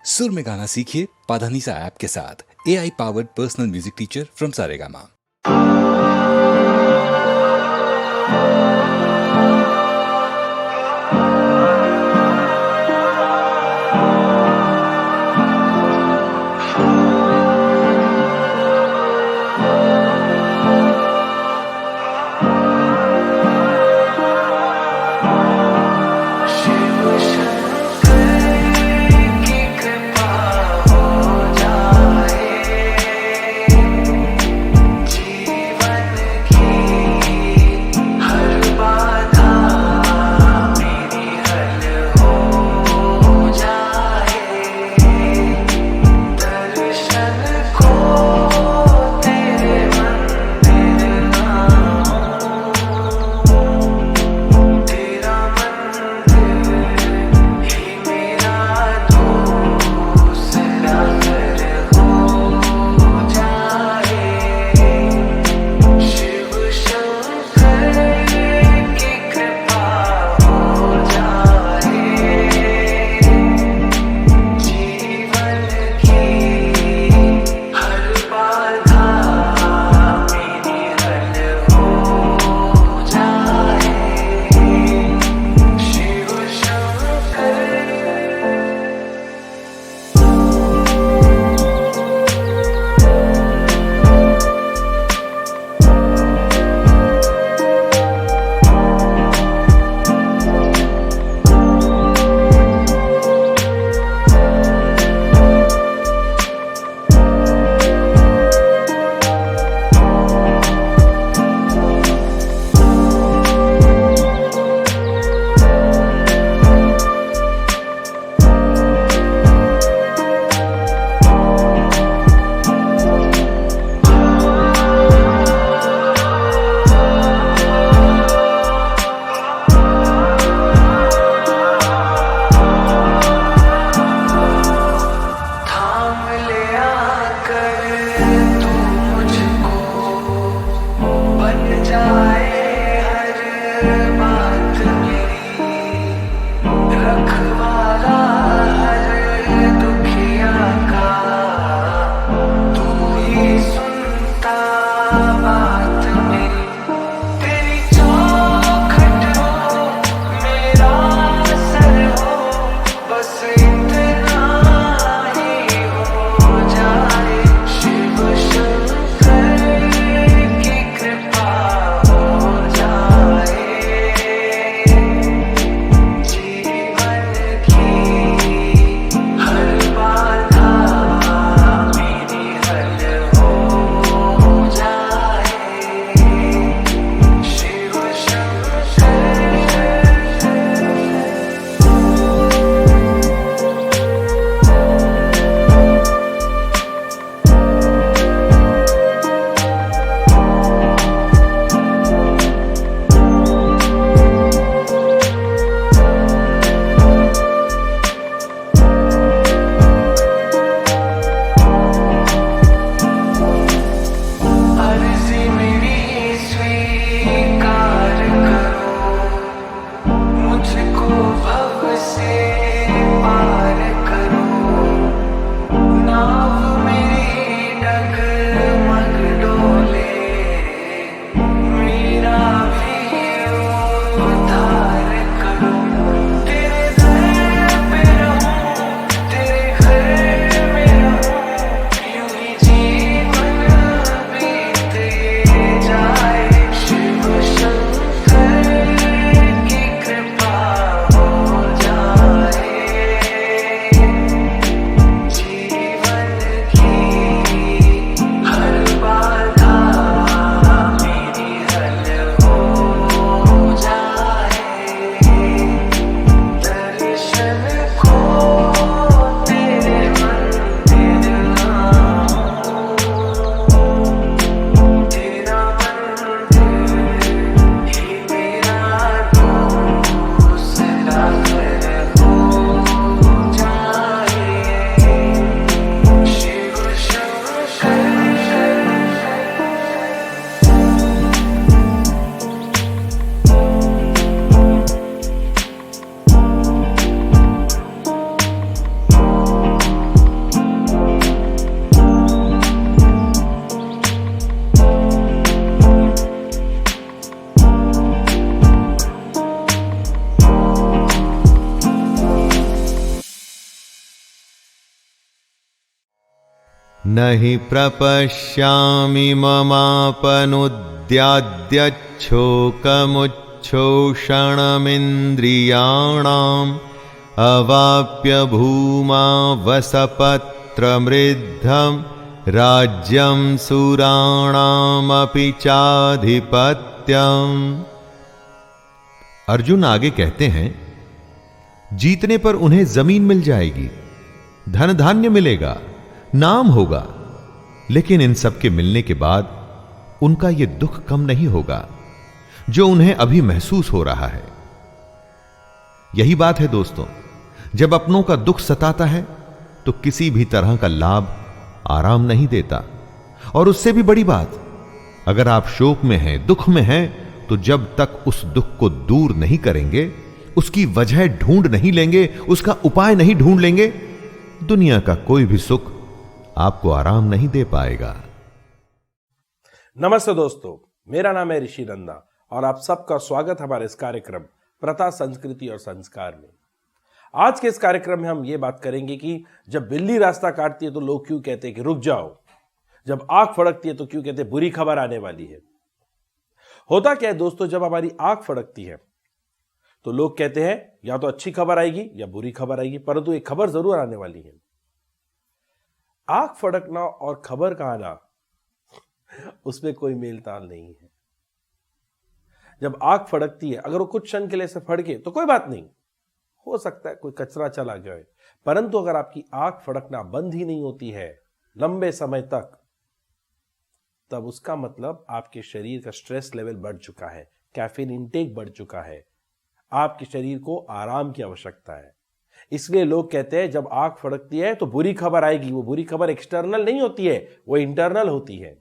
सुर में गाना सीखिए पाधानीसा ऐप के साथ। AI powered personal music teacher from Saregama. नहि प्रपश्यामि ममापनुद्याद्यच्छोकमुच्छोषणमिन्द्रियाणाम् अवाप्य भूमा वसपत्रमृद्धं राज्यं सुराणामपि चाधिपत्यम्। अर्जुन आगे कहते हैं, जीतने पर उन्हें जमीन मिल जाएगी, धन धान्य मिलेगा, नाम होगा, लेकिन इन सब के मिलने के बाद उनका यह दुख कम नहीं होगा जो उन्हें अभी महसूस हो रहा है। यही बात है दोस्तों, जब अपनों का दुख सताता है तो किसी भी तरह का लाभ आराम नहीं देता। और उससे भी बड़ी बात, अगर आप शोक में हैं, दुख में हैं, तो जब तक उस दुख को दूर नहीं करेंगे, उसकी वजह ढूंढ नहीं लेंगे, उसका उपाय नहीं ढूंढ लेंगे, दुनिया का कोई भी सुख आपको आराम नहीं दे पाएगा। नमस्ते दोस्तों, मेरा नाम है ऋषि नंदा और आप सबका स्वागत हमारे इस कार्यक्रम प्रथा, संस्कृति और संस्कार में। आज के इस कार्यक्रम में हम ये बात करेंगे कि जब बिल्ली रास्ता काटती है तो लोग क्यों कहते हैं कि रुक जाओ, जब आंख फड़कती है तो क्यों कहते हैं बुरी खबर आने वाली है। होता क्या है दोस्तों, जब हमारी आंख फड़कती है तो लोग कहते हैं या तो अच्छी खबर आएगी या बुरी खबर आएगी, परंतु एक खबर जरूर आने वाली है। आंख फड़कना और खबर का आना, उसमें कोई मेलताल नहीं है। जब आंख फड़कती है, अगर वो कुछ क्षण के लिए से फड़के तो कोई बात नहीं, हो सकता है कोई कचरा चला गया है, परंतु अगर आपकी आंख फड़कना बंद ही नहीं होती है लंबे समय तक, तब उसका मतलब आपके शरीर का स्ट्रेस लेवल बढ़ चुका है, कैफीन इंटेक बढ़ चुका है, आपके शरीर को आराम की आवश्यकता है। इसलिए लोग कहते हैं जब आंख फड़कती है तो बुरी खबर आएगी। वो बुरी खबर एक्सटर्नल नहीं होती है, वो इंटरनल होती है।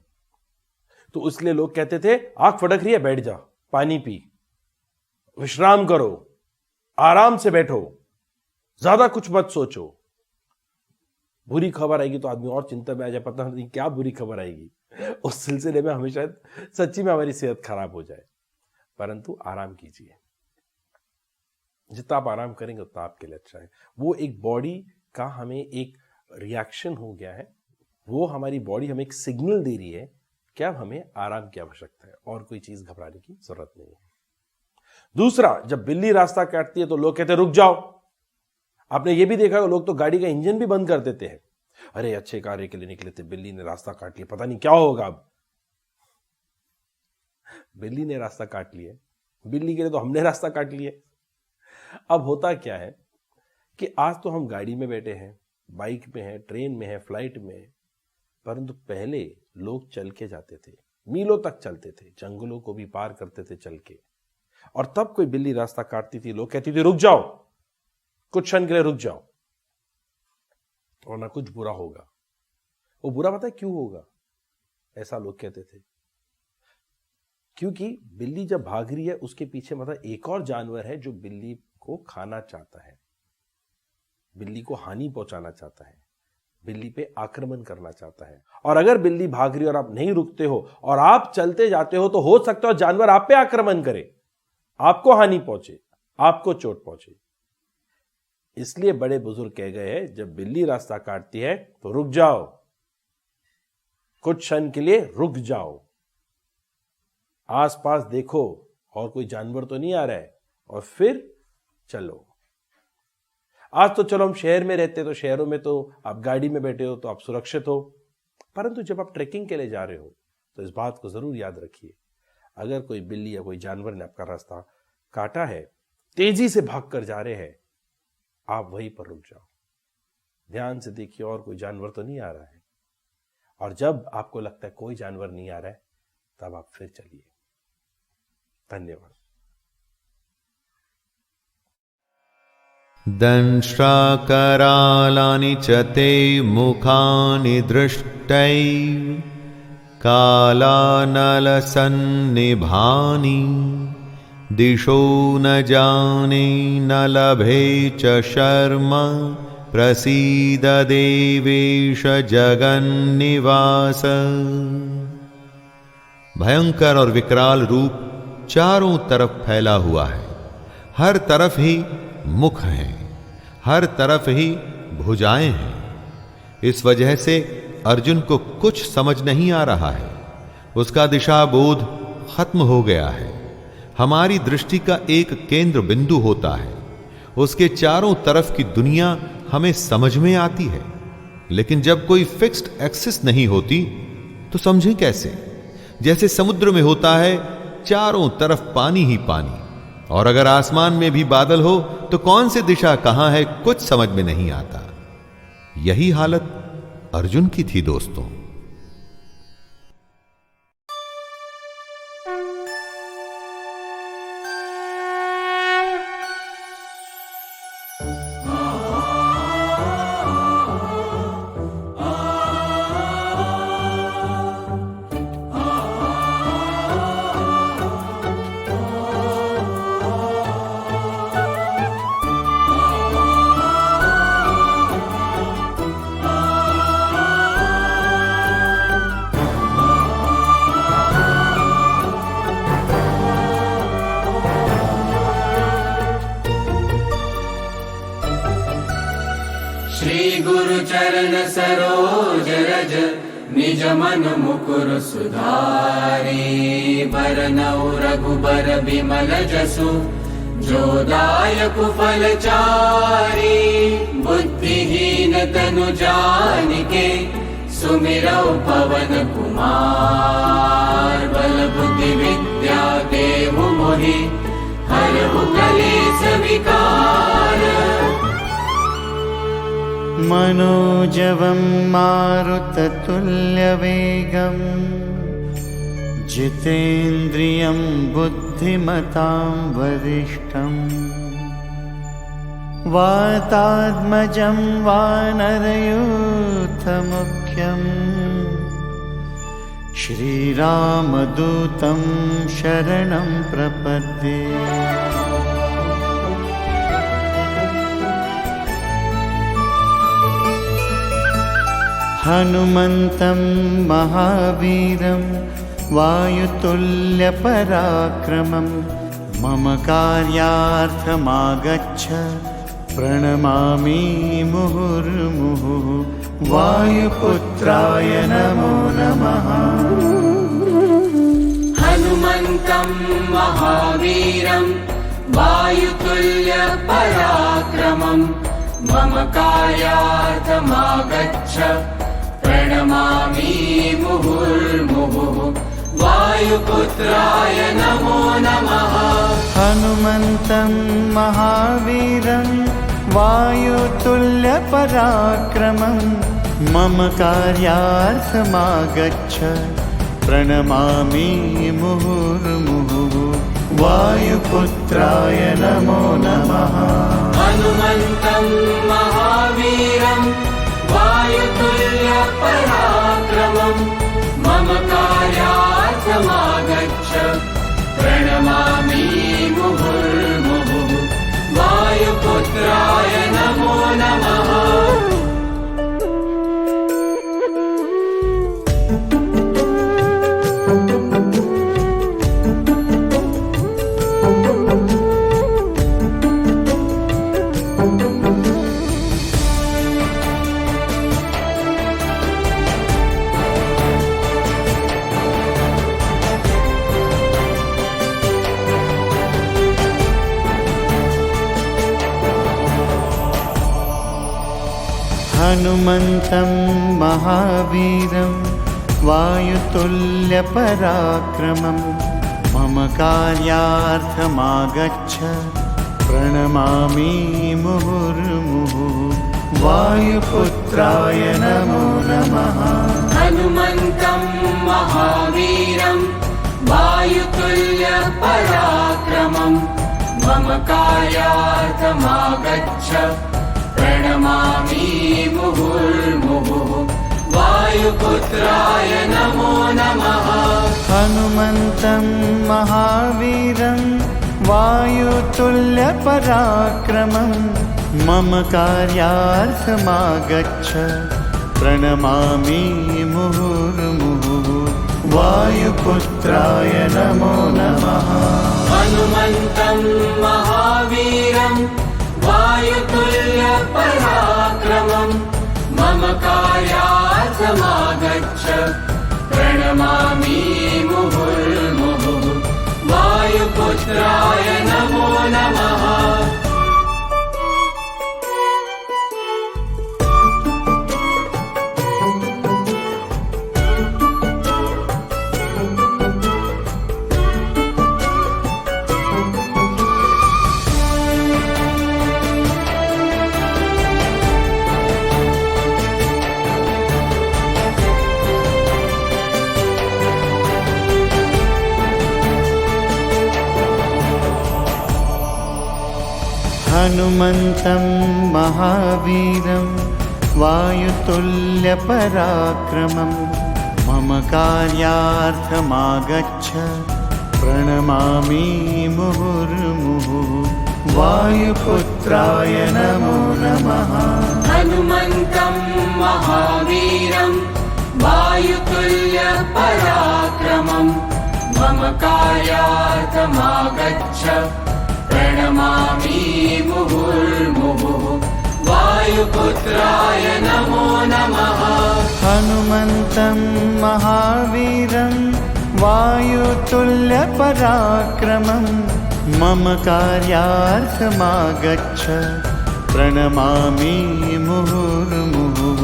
तो इसलिए लोग कहते थे आंख फड़क रही है, बैठ जा, पानी पी, विश्राम करो, आराम से बैठो, ज्यादा कुछ मत सोचो। बुरी खबर आएगी तो आदमी और चिंता में आ जाए, पता नहीं क्या बुरी खबर आएगी, उस सिलसिले में हमें शायद सच्ची में हमारी सेहत खराब हो जाए। परंतु आराम कीजिए, जितना आप आराम करेंगे उतना आपके लिए अच्छा है। वो एक बॉडी का हमें एक रिएक्शन हो गया है, वो हमारी बॉडी हमें एक सिग्नल दे रही है कि अब हमें आराम की आवश्यकता है और कोई चीज घबराने की जरूरत नहीं है। दूसरा, जब बिल्ली रास्ता काटती है तो लोग कहते हैं रुक जाओ। आपने ये भी देखा, लोग तो गाड़ी का इंजन भी बंद कर देते हैं, अरे अच्छे कार्य के लिए निकले थे, बिल्ली ने रास्ता काट लिया, पता नहीं क्या होगा अब। बिल्ली ने रास्ता काट लिया, बिल्ली के लिए तो हमने रास्ता काट लिया। अब होता क्या है कि आज तो हम गाड़ी में बैठे हैं, बाइक में हैं, ट्रेन में हैं, फ्लाइट में हैं, परंतु पहले लोग चल के जाते थे, मीलों तक चलते थे, जंगलों को भी पार करते थे चल के। और तब कोई बिल्ली रास्ता काटती थी, लोग कहती थी रुक जाओ, कुछ क्षण के लिए रुक जाओ, और ना कुछ बुरा होगा। वो बुरा पता है क्यों होगा, ऐसा लोग कहते थे, क्योंकि बिल्ली जब भाग रही है उसके पीछे मतलब एक और जानवर है जो बिल्ली को खाना चाहता है, बिल्ली को हानि पहुंचाना चाहता है, बिल्ली पे आक्रमण करना चाहता है। और अगर बिल्ली भाग रही है और आप नहीं रुकते हो और आप चलते जाते हो तो हो सकता है जानवर आप पे आक्रमण करे, आपको हानि पहुंचे, आपको चोट पहुंचे। इसलिए बड़े बुजुर्ग कह गए हैं जब बिल्ली रास्ता काटती है तो रुक जाओ, कुछ क्षण के लिए रुक जाओ, आसपास देखो और कोई जानवर तो नहीं आ रहा है, और फिर चलो। आज तो चलो हम शहर में रहते, तो शहरों में तो आप गाड़ी में बैठे हो तो आप सुरक्षित हो, परंतु जब आप ट्रैकिंग के लिए जा रहे हो तो इस बात को जरूर याद रखिए, अगर कोई बिल्ली या कोई जानवर ने आपका रास्ता काटा है, तेजी से भागकर जा रहे हैं, आप वहीं पर रुक जाओ, ध्यान से देखिए और कोई जानवर तो नहीं आ रहा है, और जब आपको लगता है कोई जानवर नहीं आ रहा है तब आप फिर चलिए। धन्यवाद। दंष्ट्राकरालानि च ते मुखानि दृष्टैव कालानलसन्निभानि दिशो न जाने न लभे च शर्म प्रसीद देवेश जगन्निवास। भयंकर और विकराल रूप चारों तरफ फैला हुआ है, हर तरफ ही मुख हैं, हर तरफ ही भुजाएं हैं। इस वजह से अर्जुन को कुछ समझ नहीं आ रहा है। उसका दिशा बोध खत्म हो गया है। हमारी दृष्टि का एक केंद्र बिंदु होता है, उसके चारों तरफ की दुनिया हमें समझ में आती है। लेकिन जब कोई फिक्स्ड एक्सिस नहीं होती तो समझें कैसे? जैसे समुद्र में होता है चारों तरफ पानी ही पानी, और अगर आसमान में भी बादल हो तो कौन सी दिशा कहां है कुछ समझ में नहीं आता। यही हालत अर्जुन की थी दोस्तों। श्री गुरु चरण सरोज रज निज मन मुकुर सुधारी, बरनउँ रघुबर बिमल जसु जो दायक फलचारी। बुद्धिहीन तनु जानिके सुमिरौ पवन कुमार, बल बुद्धि विद्या देहु मोहि हरहु कलेश विकार। मनोजवं मारुततुल्यवेगं जितेन्द्रियं बुद्धिमतां वरिष्ठं, वातात्मजं वानरयूथमुख्यं श्रीरामदूतं शरणं प्रपद्ये। हनुमन्तं महावीरं वायुतुल्यपराक्रमं, मम कार्यार्थमागच्छ प्रणमामि मुहुर्मुहुः। वायुपुत्राय नमो नमः। हनुमन्तं महावीरं वायुतुल्यपराक्रमं, मम कार्यार्थमागच्छ प्रणमामि मुहुर्मुहुः। वायुपुत्राय नमो नमः। हनुमन्तं महावीरं वायुतुल्यपराक्रमं, मम कार्यार्थमागच्छ प्रणमामि मुहुर्मुहुः। वायुपुत्राय नमो नमः। हनुमन्तं महावीरं वायुतुल्यपराक्रमं, मम कार्यार्थमागच्छ प्रणमामि मुहुर्मुहुः। वायुपुत्राय नमो नमः। हनुमन्तं महावीरं वायुतुल्यपराक्रमं, मम कार्यार्थमागच्छ प्रणमामि मुहुर्मुहुः। वायुपुत्राय नमो नमः। हनुमन्तं महावीरं वायुतुल्यपराक्रमं, मम कार्यार्थमागच्छ प्रणमामि मुहुर्मुहुः। वायुपुत्राय नमो नमः। हनुमन्तं महावीरं वायुतुल्यपराक्रमं, मम कार्यार्थमागच्छ प्रणमामि मुहुर्मुहुः। वायुपुत्राय नमो नमः। हनुमन्तं महावीरं वायुतुल्यपराक्रमं, मम कार्यार्थमागच्छ वायुपुत्राय नमो नमः। हनुमन्तं महावीरं वायुतुल्यपराक्रमं मम कार्यार्थमागच्छ प्रणमामि मुहुर्मुहुः। वायुपुत्राय नमो नमः। हनुमन्तं महावीरं वायुतुल्यपराक्रमं मम कार्यार्थमागच्छ प्रणमामि मुहुर्मुहुः। वायुपुत्राय नमो नमः। हनुमन्तं महावीरं वायुतुल्यपराक्रमं मम कार्यार्थमागच्छ प्रणमामि मुहुर्मुहुः।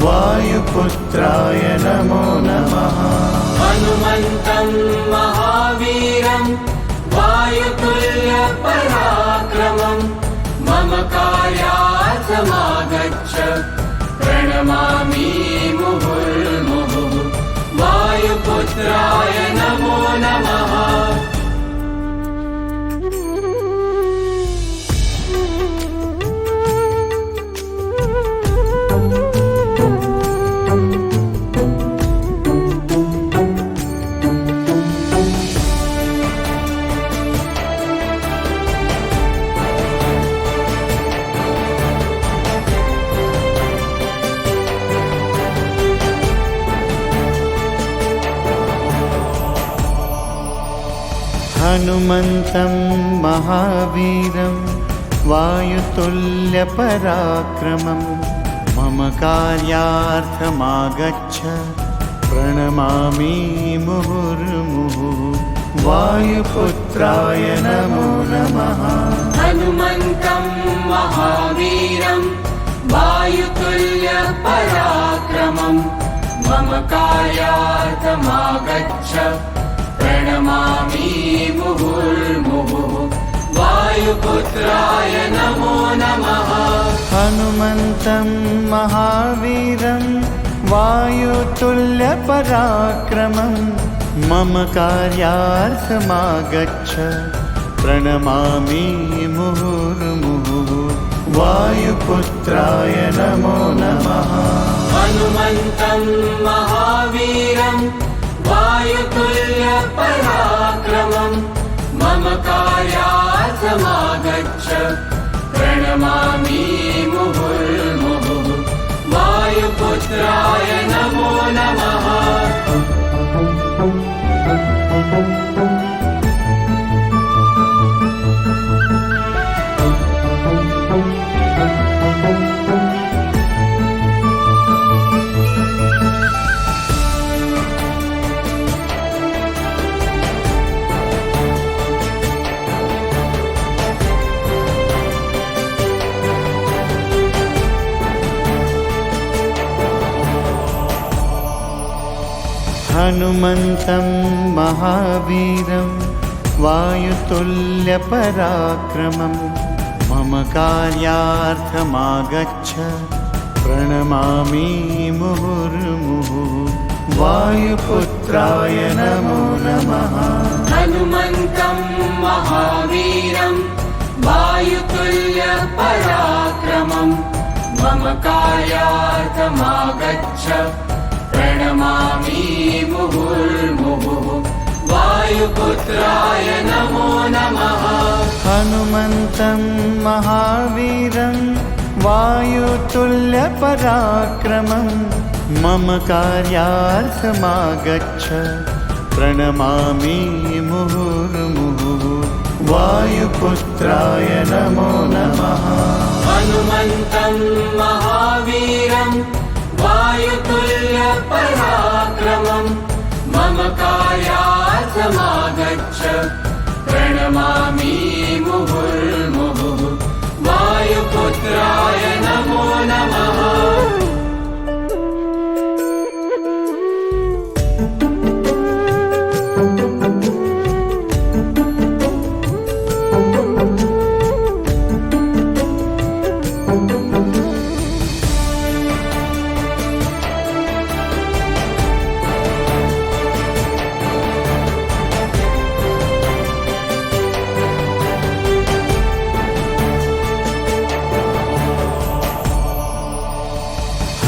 वायुपुत्राय नमो नमः। हनुमन्तं महावीरं वायुतुल्यपराक्रमं मम कार्यार्थमागच्छ प्रणमामि मुहुर्मुहुः। वायुपुत्राय नमो नमः। हनुमन्तं महावीरं वायुतुल्यपराक्रमं मम कार्यार्थमागच्छ प्रणमामि मुहुर्मुहुः। वायुपुत्राय नमो नमः। हनुमन्तं महावीरं वायुतुल्यपराक्रमं मम कार्यार्थमागच्छ प्रणमामि मुहुर्मुहुः। वायुपुत्राय नमो नमः। हनुमन्तं महावीरं वायुतुल्यपराक्रमं मम कार्यार्थमागच्छ प्रणमामि मुहुर्मुहुः। वायुपुत्राय नमो नमः। हनुमन्तं महावीरं वायुतुल्यपराक्रमं मम कार्यार्थमागच्छ प्रणमामि मुहुर्मुहुः। वायुपुत्राय नमो नमः। हनुमन्तं महावीरं वायुतुल्यपराक्रमं मम कार्यार्थमागच्छ प्रणमामि मुहुर्मुहुः। वायुपुत्राय नमो नमः। हनुमन्तं महावीरं वायुतुल्यपराक्रमं मम कार्यार्थमागच्छ प्रणमामि मुहुर्मुहुः। वायुपुत्राय नमो नमः। हनुमन्तं महावीरं वायुतुल्यपराक्रमं मम कार्यार्थमागच्छ प्रणमामि मुहुर्मुहुः। वायुपुत्राय नमो नमः। हनुमन्तं महावीरं वायुतुल्यपराक्रमं मम कार्यार्थमागच्छ प्रणमामि प्रणमामि मुहुर्मुहुः वायुपुत्राय नमो नमः।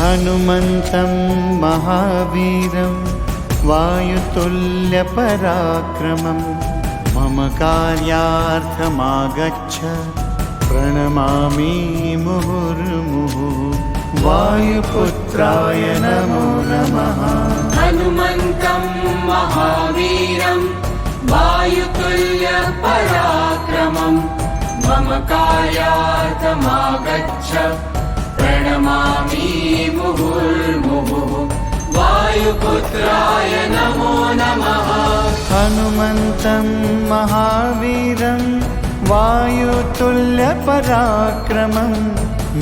हनुमन्तं महावीरं वायुतुल्यपराक्रमं मम कार्यार्थमागच्छ प्रणमामि मुहुर्मुहुः वायुपुत्राय नमो नमः। हनुमन्तं महावीरं वायुतुल्यपराक्रमं मम कार्यार्थमागच्छ प्रणमामि मुहुर्मुहुः वायुपुत्राय नमो नमः। हनुमन्तं महावीरं वायुतुल्यपराक्रमं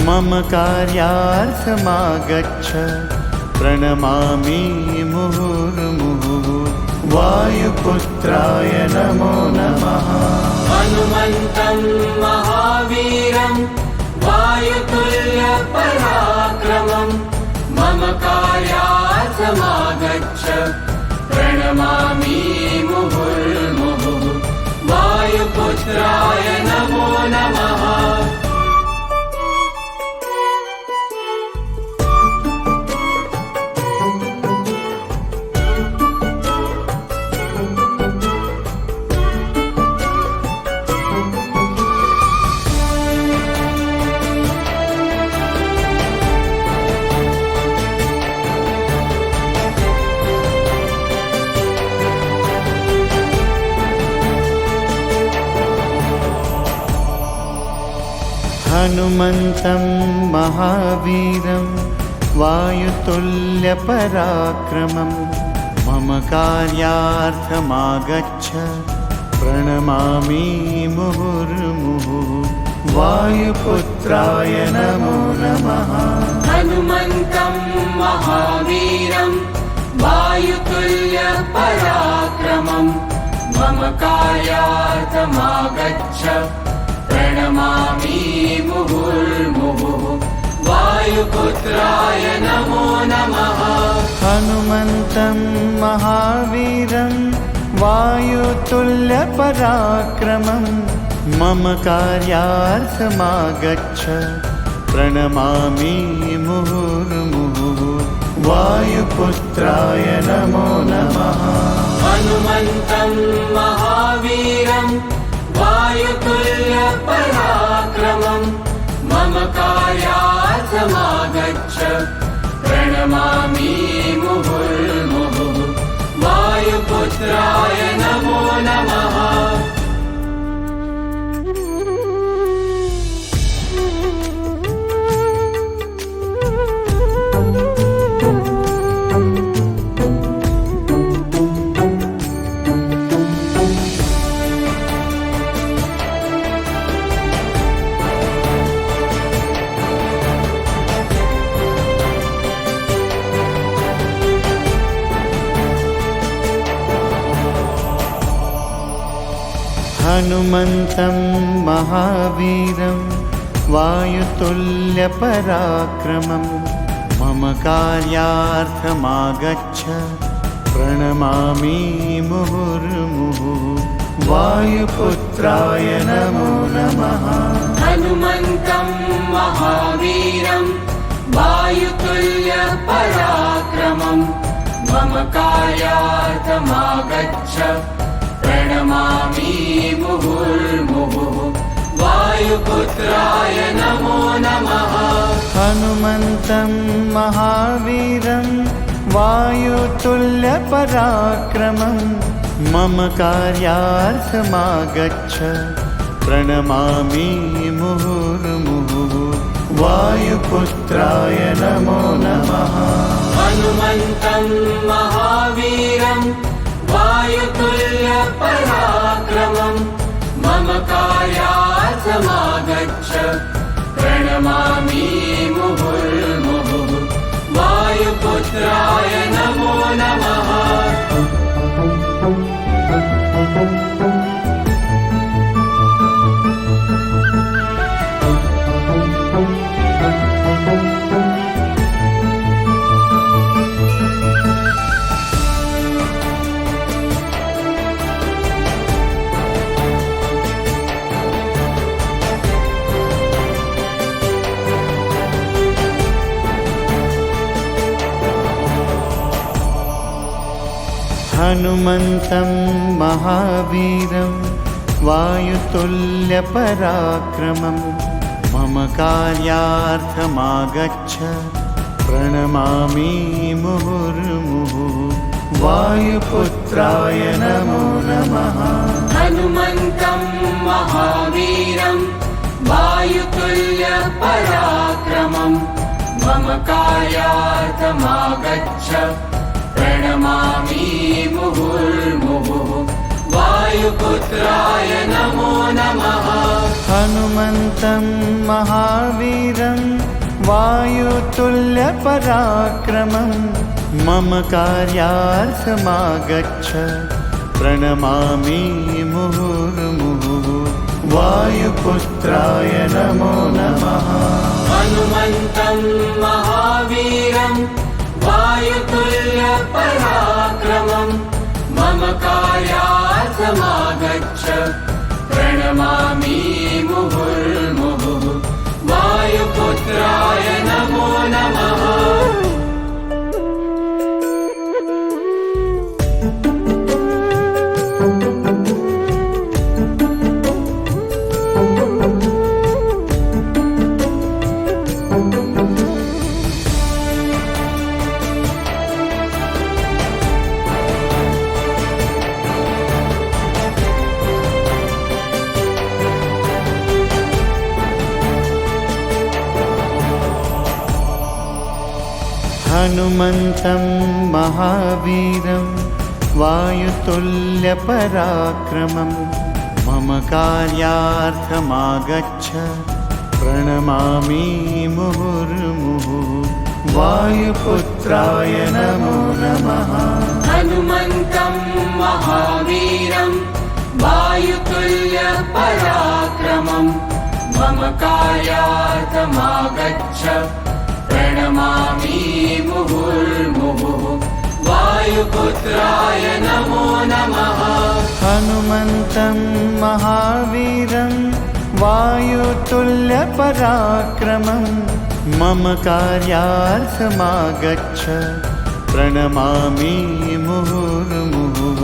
मम कार्यार्थमागच्छ प्रणमामि मुहुर्मुहुः वायुपुत्राय नमो नमः। हनुमन्तं महावीरं वायुतुल्यपराक्रमं मम कार्यार्थमागच्छ प्रणमामि मुहुर्मुहुः वायुपुत्राय नमो नमः। हनुमन्तं महावीरं वायुतुल्यपराक्रमं मम कार्यार्थमागच्छ प्रणमामि मुहुर्मुहुः वायुपुत्राय नमो नमः। हनुमन्तं महावीरं वायुतुल्यपराक्रमं मम कार्यार्थमागच्छ प्रणमामि मुहुर्मुहुः वायुपुत्राय नमो नमः। हनुमन्तं महावीरं वायुतुल्यपराक्रमं मम कार्यार्थमागच्छ प्रणमामि मुहुर्मुहुः वायुपुत्राय नमो नमः। हनुमन्तं महावीरं वायुतुल्यपराक्रमं मम कार्यार्थमागच्छ प्रणमामि मुहुर्मुहुः वायुपुत्राय नमो नमः। हनुमन्तं महावीरं वायुतुल्यपराक्रमं मम कार्यार्थमागच्छ प्रणमामि मुहुर्मुहुः वायुपुत्राय नमो नमः। हनुमन्तं महावीरं वायुतुल्यपराक्रमं मम कार्यार्थमागच्छ प्रणमामि मुहुर्मुहुः वायुपुत्राय नमो नमः। हनुमन्तं महावीरं वायुतुल्यपराक्रमं मम कार्यार्थमागच्छ प्रणमामि मुहुर्मुहुः वायुपुत्राय नमो नमः। हनुमन्तं महावीरं वायुतुल्यपराक्रमं मम कार्यार्थमागच्छ प्रणमामि मुहुर्मुहुः वायुपुत्राय नमो नमः हनुमन्तं महावीरं वायुतुल्यपराक्रमं मम कार्यार्थमागच्छ प्रणमामि मुहुर्मुहुः वायुपुत्राय नमो नमः हनुमन्तं महावीरं वायुतुल्यपराक्रमं मम कार्यार्थमागच्छ प्रणमामि मुहुर्मुहुः वायुपुत्राय नमो नमः हनुमन्तं महावीरं वायुतुल्यपराक्रमं मम कार्यार्थमागच्छ प्रणमामि मुहुर्मुहुः वायुपुत्राय नमो नमः हनुमन्तं महावीरं वायुतुल्यपराक्रमं मम कार्यार्थमागच्छ प्रणमामि मुहुर्मुहुः वायुपुत्राय नमो नमः हनुमन्तं महावीरं वायुतुल्यपराक्रमं मम कार्यार्थमागच्छ प्रणमामि मुहुर्मुहुः वायुपुत्राय नमो नमः हनुमन्तं महावीरं वायुतुल्यपराक्रमं मम कार्यार्थमागच्छ प्रणमामि मुहुर्मुहुः वायुपुत्राय नमो नमः हनुमन्तं महावीरं वायुतुल्यपराक्रमं मम कार्यार्थमागच्छ प्रणमामि मुहुर्मुहुः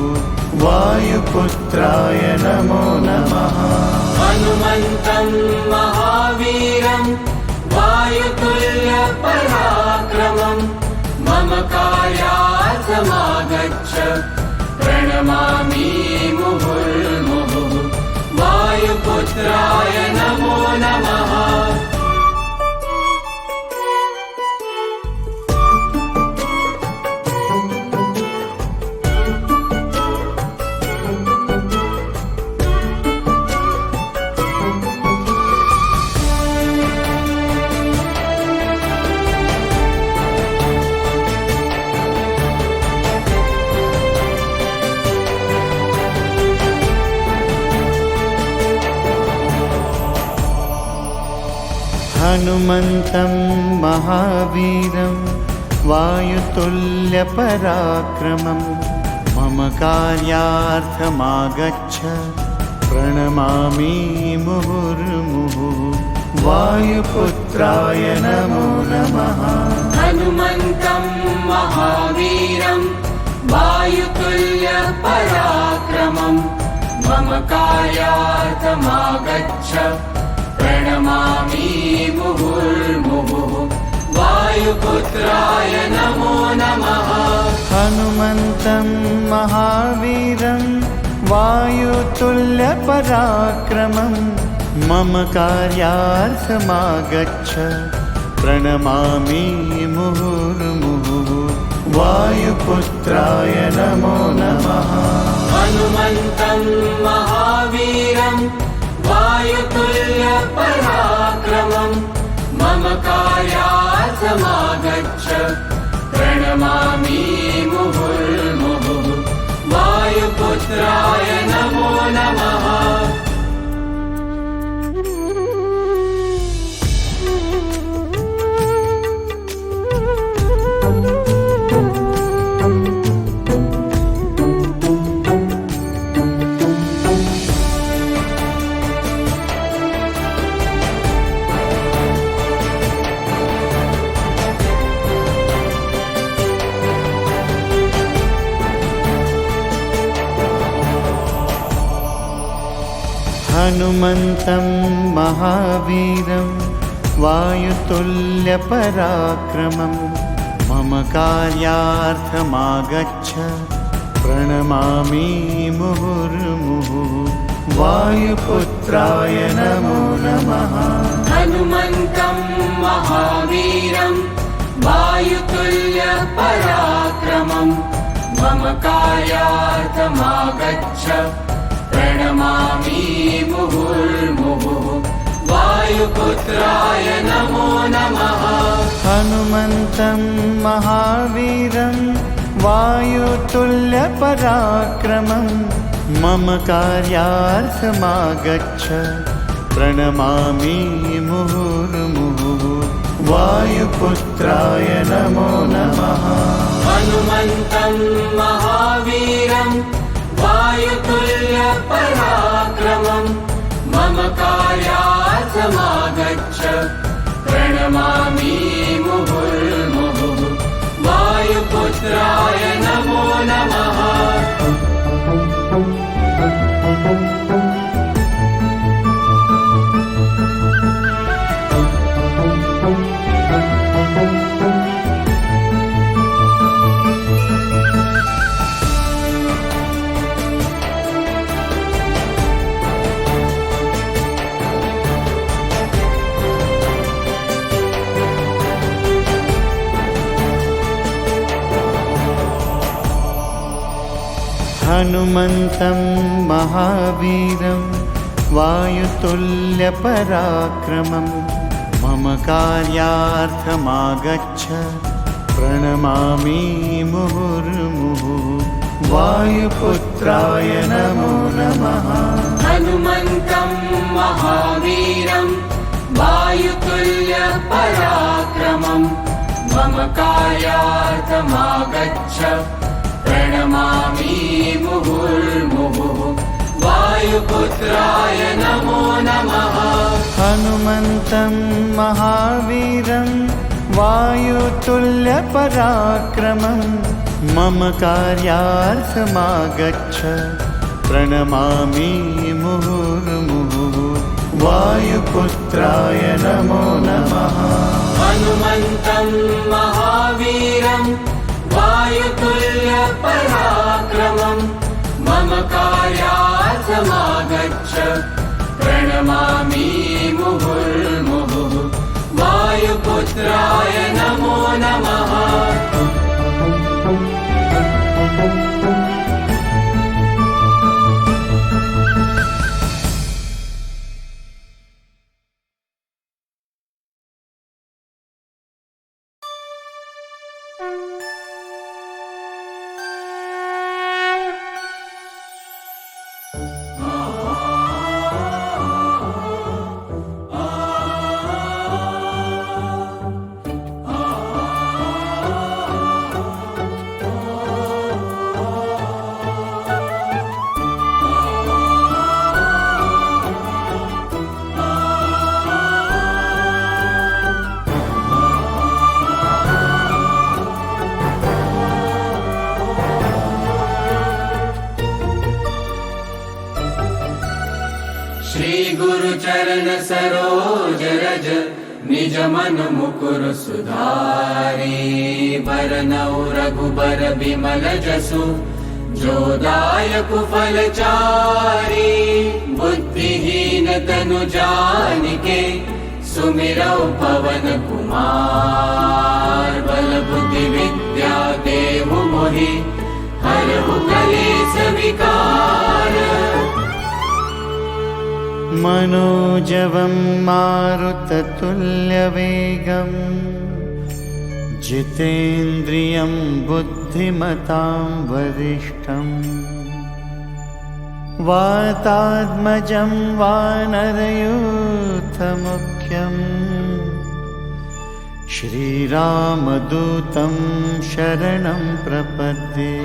वायुपुत्राय नमो नमः हनुमन्तं महावीरं वायुतुल्यपराक्रमं मम कार्यार्थमागच्छ प्रणमामि मुहुर्मुहुः वायुपुत्राय नमो नमः हनुमन्तं महावीरं वायुतुल्यपराक्रमं मम कार्यार्थमागच्छ प्रणमामि मुहुर्मुहुः वायुपुत्राय नमो नमः हनुमन्तं महावीरं वायुतुल्यपराक्रमं मम कार्यार्थमागच्छ प्रणमामि मुहुर्मुहुः वायुपुत्राय नमो नमः हनुमन्तं महावीरं वायुतुल्यपराक्रमं मम कार्यार्थमागच्छ प्रणमामि मुहुर्मुहुः वायुपुत्राय नमो नमः हनुमन्तं महावीरं वायुतुल्य पराक्रमं मम कार्यार्थमागच्छ प्रणमामि मुहुर्मुहुः वायुपुत्राय नमो नमः। हनुमन्तं महावीरं वायुतुल्यपराक्रमं मम कार्यार्थमागच्छ प्रणमामि मुहुर्मुहुः वायुपुत्राय नमो नमः। हनुमन्तं महावीरं वायुतुल्य पराक्रमं मम कार्यार्थमागच्छ प्रणमामि मुहुर्मुहुः वायुपुत्राय नमो नमः। हनुमन्तं महावीरं वायुतुल्यपराक्रमं मम कार्यार्थमागच्छ प्रणमामि मुहुर्मुहुः वायुपुत्राय नमो नमः। हनुमन्तं महावीरं वायुतुल्य पराक्रमं मम कार्यार्थमागच्छ प्रणमामि मुहुर्मुहुः वायुपुत्राय नमो नमः। हनुमन्तं महावीरं वायुतुल्यपराक्रमं मम कार्यार्थमागच्छ प्रणमामि मुहुर्मुहुः वायुपुत्राय नमो नमः। हनुमन्तं महावीरं वायुतुल्य पराक्रमं मम कार्यार्थमागच्छ प्रणमामि मुहुर्मुहुः वायुपुत्राय नमो नमः। हनुमन्तं महावीरं वायुतुल्यपराक्रमं मम कार्यार्थमागच्छ प्रणमामि मुहुर्मुहुः वायुपुत्राय नमो नमः। हनुमन्तं महावीरं वायुतुल्य पराक्रमं मम कार्यार्थमागच्छ प्रणमामि मुहुर्मुहुः वायुपुत्राय नमो नमः। श्री गुरु चरण सरोज रज निज मन मुकुर सुधारी बरनउ रघुबर बिमल जसु जो दायक फल चारी बुद्धिहीन तनु जानिके सुमिरौ पवन कुमार बल बुद्धि विद्या देहु मोहि हरहु कलेश विकार मनोजवं मारुततुल्यवेगं जितेन्द्रियं बुद्धिमतां वरिष्ठम् वातात्मजं वानरयूथमुख्यम् श्रीरामदूतं शरणं प्रपद्ये।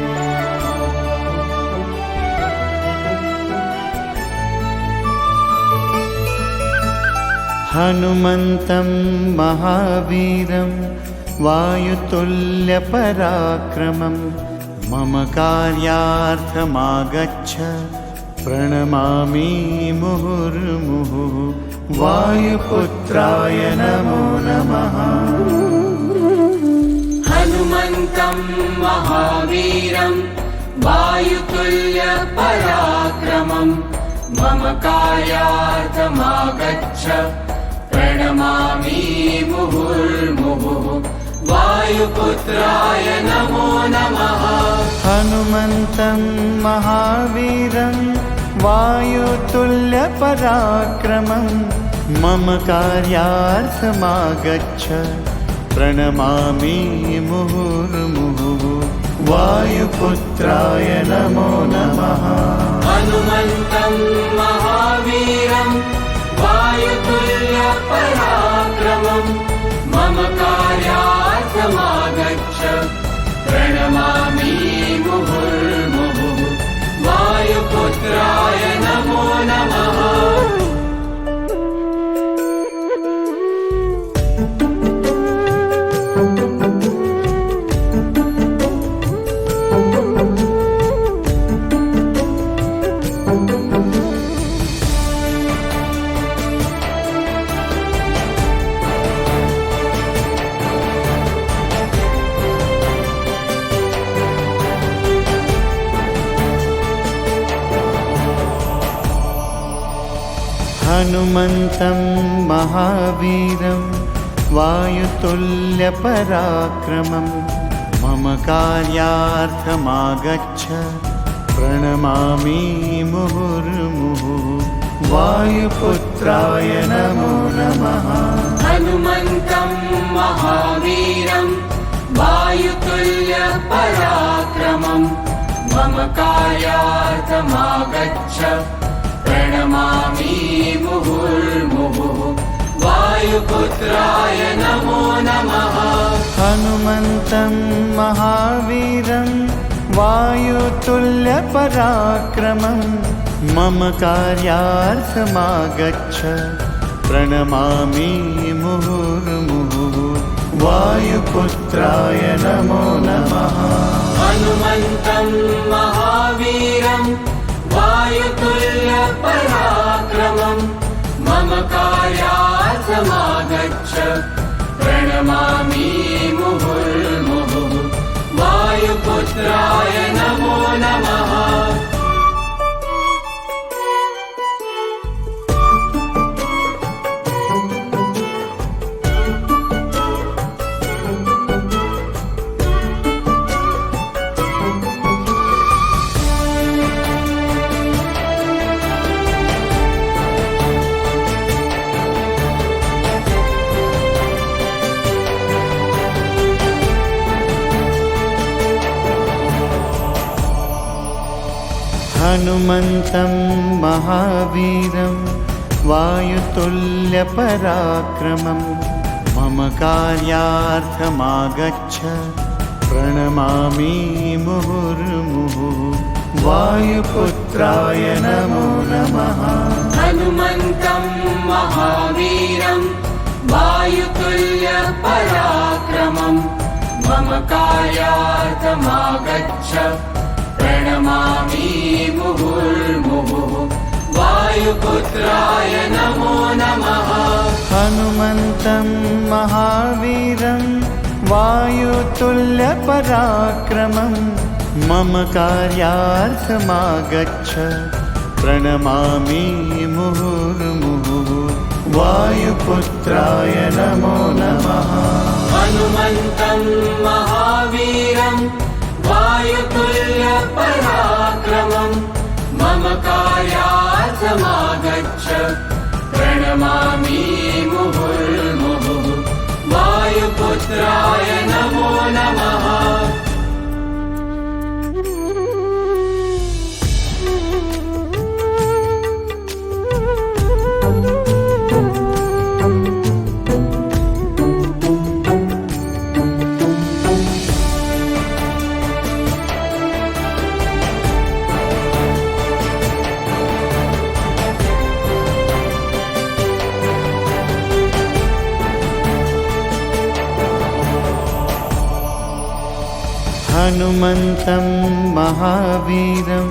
हनुमन्तं महावीरं वायुतुल्यपराक्रमं मम कार्यार्थमागच्छ प्रणमामि मुहुर्मुहुः। वायुपुत्राय नमो नमः। हनुमन्तं महावीरं वायुतुल्यपराक्रमं मम कार्यार्थमागच्छ प्रणमामि मुहुर्मुहुः। वायुपुत्राय नमो नमः। हनुमन्तं महावीरं वायुतुल्यपराक्रमं मम कार्यार्थमागच्छ प्रणमामि मुहुर्मुहुः। वायुपुत्राय नमो नमः। हनुमन्तं महावीरं वायुतुल्यपराक्रमं मम कार्यार्थमागच्छ प्रणमामि मुहुर्मुहुः। वायुपुत्राय नमो नमः। हनुमन्तं महावीरं वायुतुल्यपराक्रमं मम कार्यार्थमागच्छ प्रणमामि मुहुर्मुहुः। वायुपुत्राय नमो नमः। हनुमन्तं महावीरं वायुतुल्यपराक्रमं मम कार्यार्थमागच्छ प्रणमामि मुहुर्मुहुः। वायुपुत्राय नमो नमः। हनुमन्तं महावीरं वायुतुल्यपराक्रमं मम कार्यार्थमागच्छ प्रणमामि मुहुर्मुहुः। वायुपुत्राय नमो नमः। हनुमन्तं महावीरं वायुतुल्यपराक्रमं मम कार्यार्थमागच्छ प्रणमामि मुहुर्मुहुः। वायुपुत्राय नमो नमः। हनुमन्तं महावीरं वायुतुल्यपराक्रमं मम कार्यार्थमागच्छ प्रणमामि मुहुर्मुहुः। वायुपुत्राय नमो नमः। हनुमन्तं महावीरं वायुतुल्यपराक्रमं मम कार्यार्थमागच्छ प्रणमामि मुहुर्मुहुः। वायुपुत्राय नमो नमः। हनुमन्तं महावीरं वायुतुल्यपराक्रमं मम कार्यार्थमागच्छ प्रणमामि मुहुर्मुहुः। वायुपुत्राय नमो नमः। हनुमन्तं महावीरं वायुतुल्यपराक्रमं मम कार्यार्थमागच्छ प्रणमामि मुहुर्मुहुः वायुपुत्राय नमो नमः। हनुमन्तं महावीरं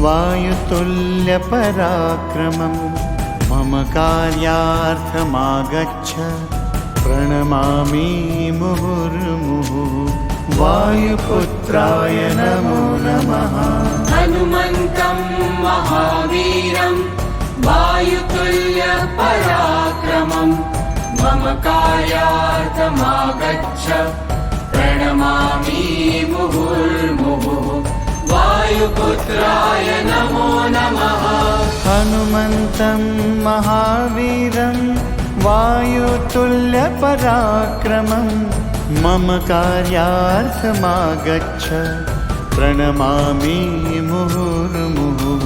वायुतुल्यपराक्रमं मम कार्यार्थमागच्छ प्रणमामि मुहुर्मुहुः वायुपुत्राय नमो नमः। हनुमन्तं महावीरं वायुतुल्यपराक्रमं मम कार्यार्थमागच्छ प्रणमामि मुहुर्मुहुः वायुपुत्राय नमो नमः। हनुमन्तं महावीरं वायुतुल्यपराक्रमं मम कार्यार्थमागच्छ प्रणमामि मुहुर्मुहुः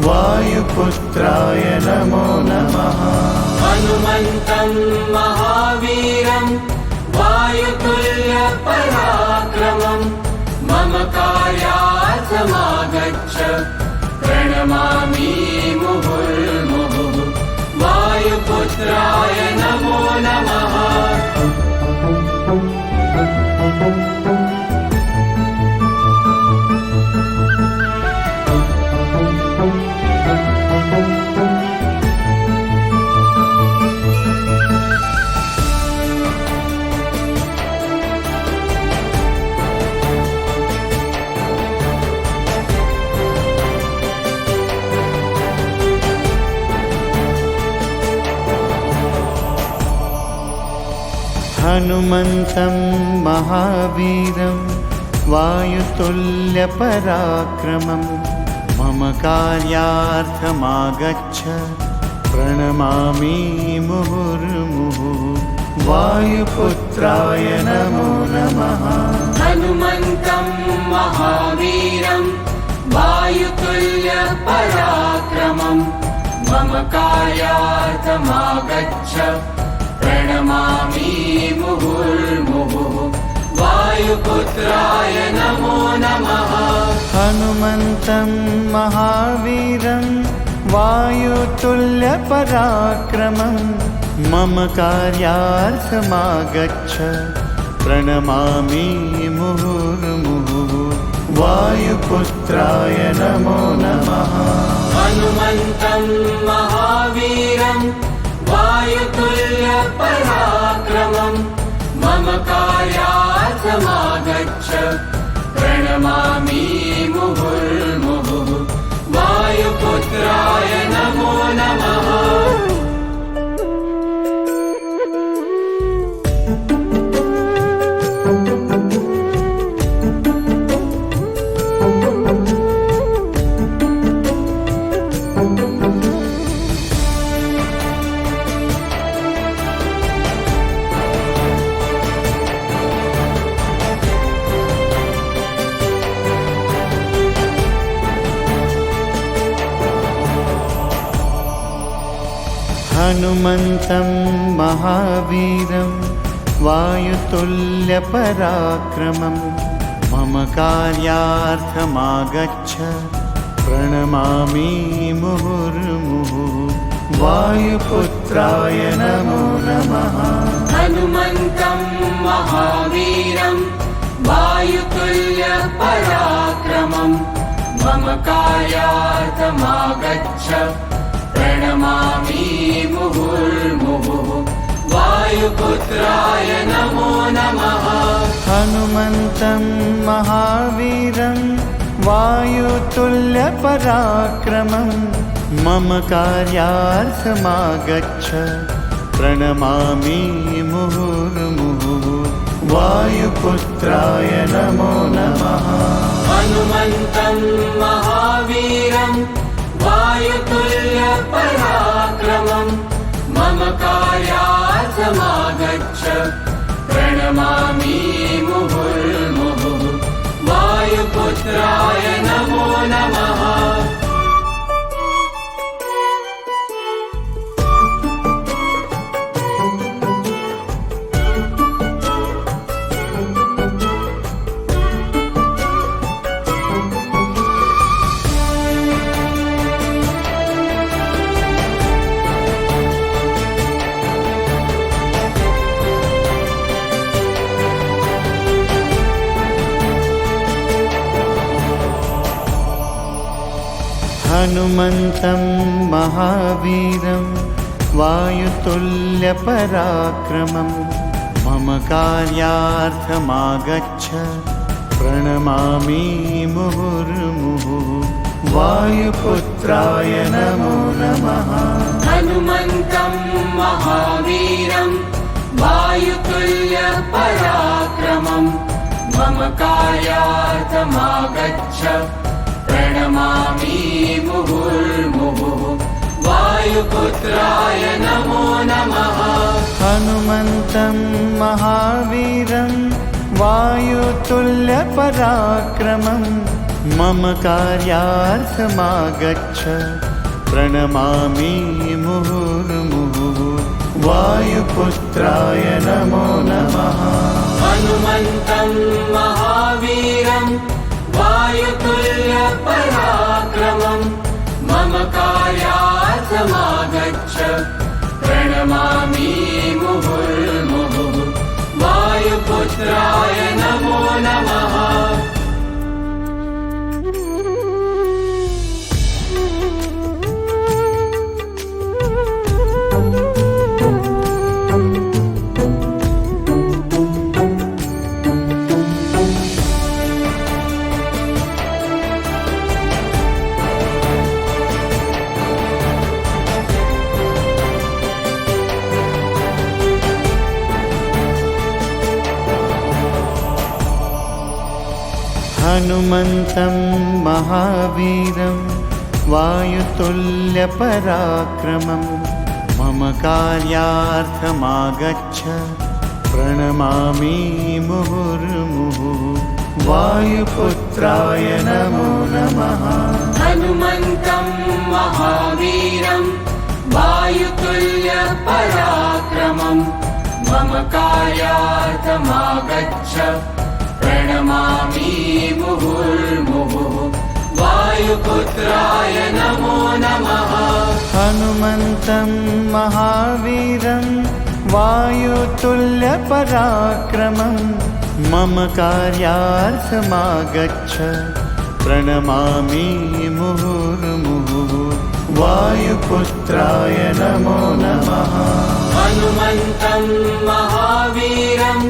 वायुपुत्राय नमो नमः। हनुमन्तं महावीरं वायुतुल्यपराक्रमं मम कार्यार्थमागच्छ प्रणमामि मुहुर्मुहुः वायुपुत्राय नमो नमः। हनुमन्तं महावीरं वायुतुल्यपराक्रमं मम कार्यार्थमागच्छ प्रणमामि मुहुर्मुहुः वायुपुत्राय नमो नमः। हनुमन्तं महावीरं वायुतुल्यपराक्रमं मम कार्यार्थमागच्छ प्रणमामि मुहुर्मुहुः वायुपुत्राय नमो नमः। हनुमन्तं महावीरं वायुतुल्यपराक्रमं मम कार्यार्थमागच्छ प्रणमामि मुहुर्मुहुः वायुपुत्राय नमो नमः। हनुमन्तं महावीरं वायुतुल्यपराक्रमं मम कार्यार्थमागच्छ प्रणमामि मुहुर्मुहुः वायुपुत्राय नमो नमः। हनुमन्तं महावीरं वायुतुल्यपराक्रमं मम कार्यार्थमागच्छ प्रणमामि मुहुर्मुहुः वायुपुत्राय नमो नमः। हनुमन्तं महावीरं वायुतुल्यपराक्रमं मम कार्यार्थमागच्छ प्रणमामि मुहुर्मुहुः वायुपुत्राय नमो नमः। हनुमन्तं महावीरं वायुतुल्यपराक्रमं मम कार्यार्थमागच्छ प्रणमामि मुहुर्मुहुः वायुपुत्राय नमो नमः। हनुमन्तं महावीरं वायुतुल्यपराक्रमं कार्यार्थमागच्छ प्रणमामि मुहुर्मुहुः वायुपुत्राय नमो नमः हनुमन्तं महावीरं वायुतुल्यपराक्रमं मम कार्यार्थमागच्छ प्रणमामि मुहुर्मुहुः वायुपुत्राय नमो नमः हनुमन्तं महावीरं वायुतुल्यपराक्रमं मम कार्यार्थमागच्छ प्रणमामि मुहुर्मुहुः वायुपुत्राय नमो नमः हनुमन्तं महावीरं वायुतुल्यपराक्रमं मम कार्यार्थमागच्छ प्रणमामि मुहुर्मुहुः वायुपुत्राय नमो नमः हनुमन्तं महावीरं वायुतुल्यपराक्रमं मम कार्यार्थमागच्छ प्रणमामि मुहुर्मुहुः वायुपुत्राय नमो नमः हनुमन्तं महावीरं वायुतुल्यपराक्रमं मम कार्यार्थमागच्छ प्रणमामि मुहुर्मुहुः वायुपुत्राय नमो नमः हनुमन्तं महावीरं वायुतुल्यपराक्रमं मम कार्यार्थमागच्छ प्रणमामि मुहुर्मुहुः वायुपुत्राय नमो नमः हनुमन्तं महावीरं वायुतुल्यपराक्रमं मम कार्यार्थमागच्छ प्रणमामि मुहुर्मुहुः वायुपुत्राय नमो नमः हनुमन्तं महावीरं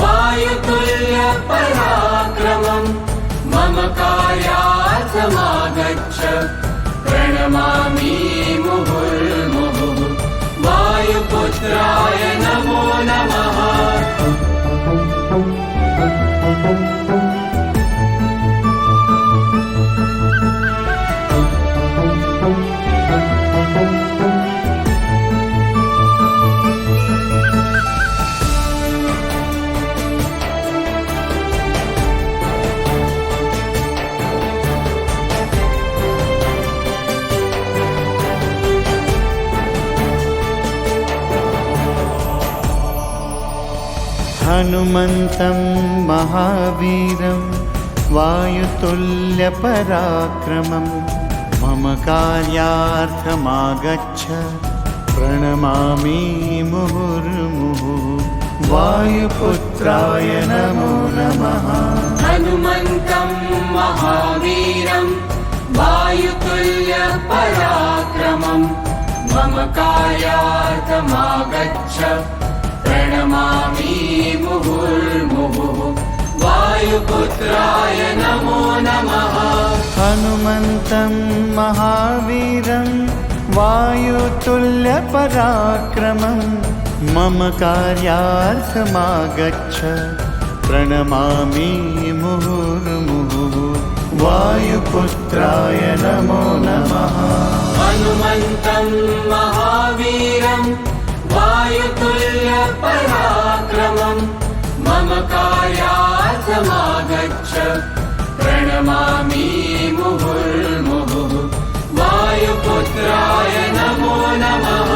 वायुतुल्यपराक्रमं मम कार्यार्थमागच्छ प्रणमामि मुहुर्मुहुः वायुपुत्राय नमो नमः हनुमन्तं महावीरं वायुतुल्यपराक्रमं मम कार्यार्थमागच्छ प्रणमामि मुहुर्मुहुः वायुपुत्राय नमो नमः हनुमन्तं महावीरं वायुतुल्यपराक्रमं मम कार्यार्थमागच्छ प्रणमामि मुहुर्मुहुः वायुपुत्राय नमो नमः हनुमन्तं महावीरं वायुतुल्यपराक्रमं मम कार्यार्थमागच्छ प्रणमामि मुहुर्मुहुः वायुपुत्राय नमो नमः हनुमन्तं महावीरं वायुतुल्यपराक्रमं मम कार्यार्थमागच्छ प्रणमामि मुहुर्मुहुः वायुपुत्राय नमो नमः।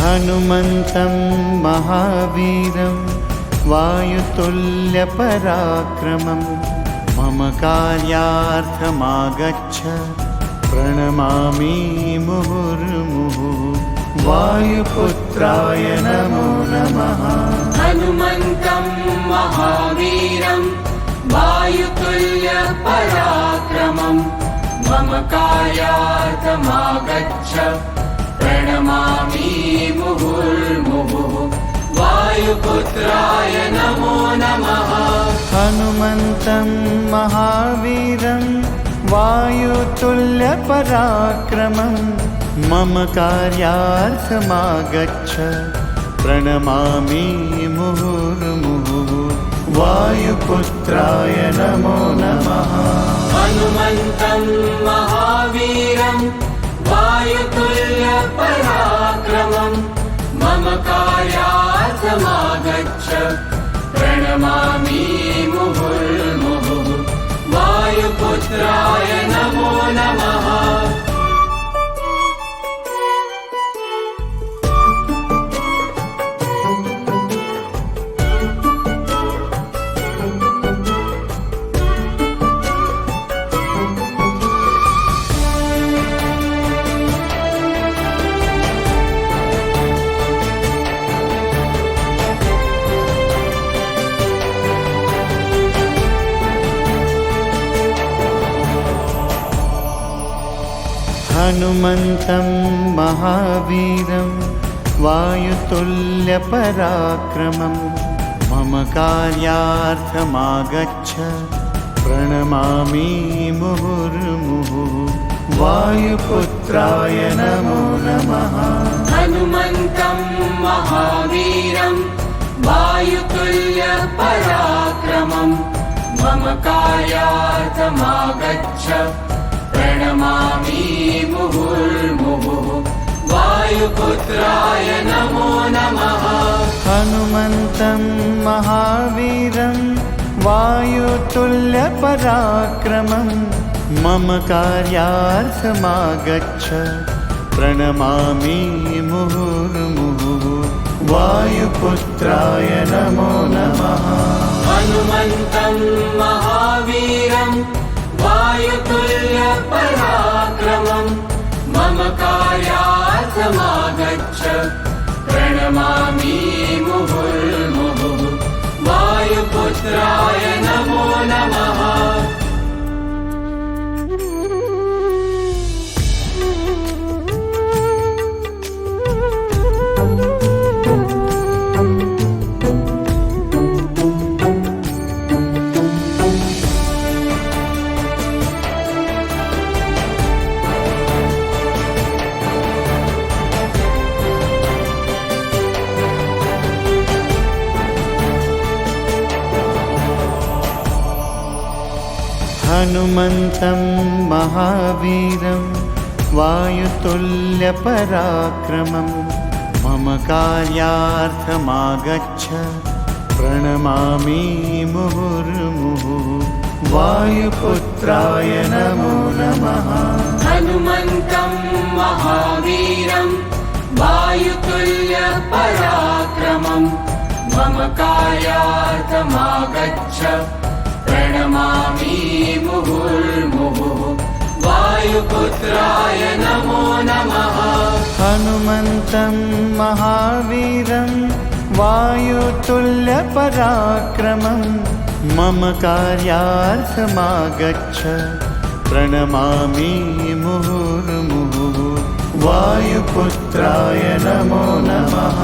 हनुमन्तं महावीरं वायुतुल्यपराक्रमं मम कार्यार्थमागच्छ प्रणमामि मुहुर्मुहुः वायुपुत्राय नमो नमः। हनुमन्तं महावीरं वायुतुल्यपराक्रमं मम कार्यार्थमागच्छ प्रणमामि मुहुर्मुहुः वायुपुत्राय नमो नमः। हनुमन्तं महावीरं वायुतुल्यपराक्रमं मम कार्यार्थमागच्छ प्रणमामि मुहुर्मुहुः वायुपुत्राय नमो नमः। हनुमन्तं महावीरं वायुतुल्यपराक्रमं मम कार्यार्थमागच्छ प्रणमामि मुहुर्मुहुः वायुपुत्राय नमो नमः। हनुमन्तं महावीरं वायुतुल्यपराक्रमं मम कार्यार्थमागच्छ प्रणमामि मुहुर्मुहुः वायुपुत्राय नमो नमः। हनुमन्तं महावीरं वायुतुल्यपराक्रमं मम कार्यार्थमागच्छ प्रणमामि मुहुर्मुहुः वायुपुत्राय नमो नमः। हनुमन्तं महावीरं वायुतुल्यपराक्रमं मम कार्यार्थमागच्छ प्रणमामि मुहुर्मुहुः वायुपुत्राय नमो नमः। हनुमन्तं महावीरं वायुतुल्यपराक्रमं मम कार्यार्थमागच्छ प्रणमामि मुहुर्मुहुः वायुपुत्राय नमो नमः। हनुमन्तं महावीरं वायुतुल्यपराक्रमं मम कार्यार्थमागच्छ प्रणमामि मुहुर्मुहुः वायुपुत्राय नमो नमः। हनुमन्तं महावीरं वायुतुल्यपराक्रमं मम कार्यार्थमागच्छ प्रणमामि मुहुर्मुहुः वायुपुत्राय नमो नमः। हनुमन्तं महावीरं वायुतुल्यपराक्रमं मम कार्यार्थमागच्छ प्रणमामि मुहुर्मुहुः वायुपुत्राय नमो नमः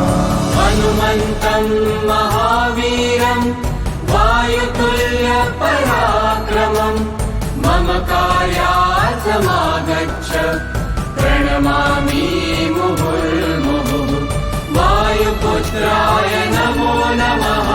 हनुमन्तं महावीरं वायुतुल्यपराक्रमं मम कार्यार्थमागच्छ प्रणमामि मुहुर्मुहुः वायुपुत्राय नमो नमः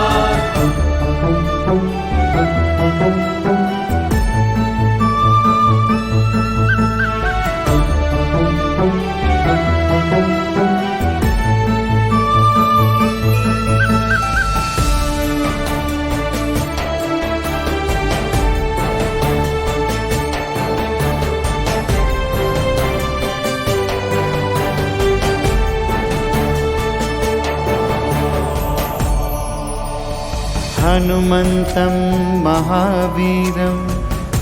हनुमन्तं महावीरं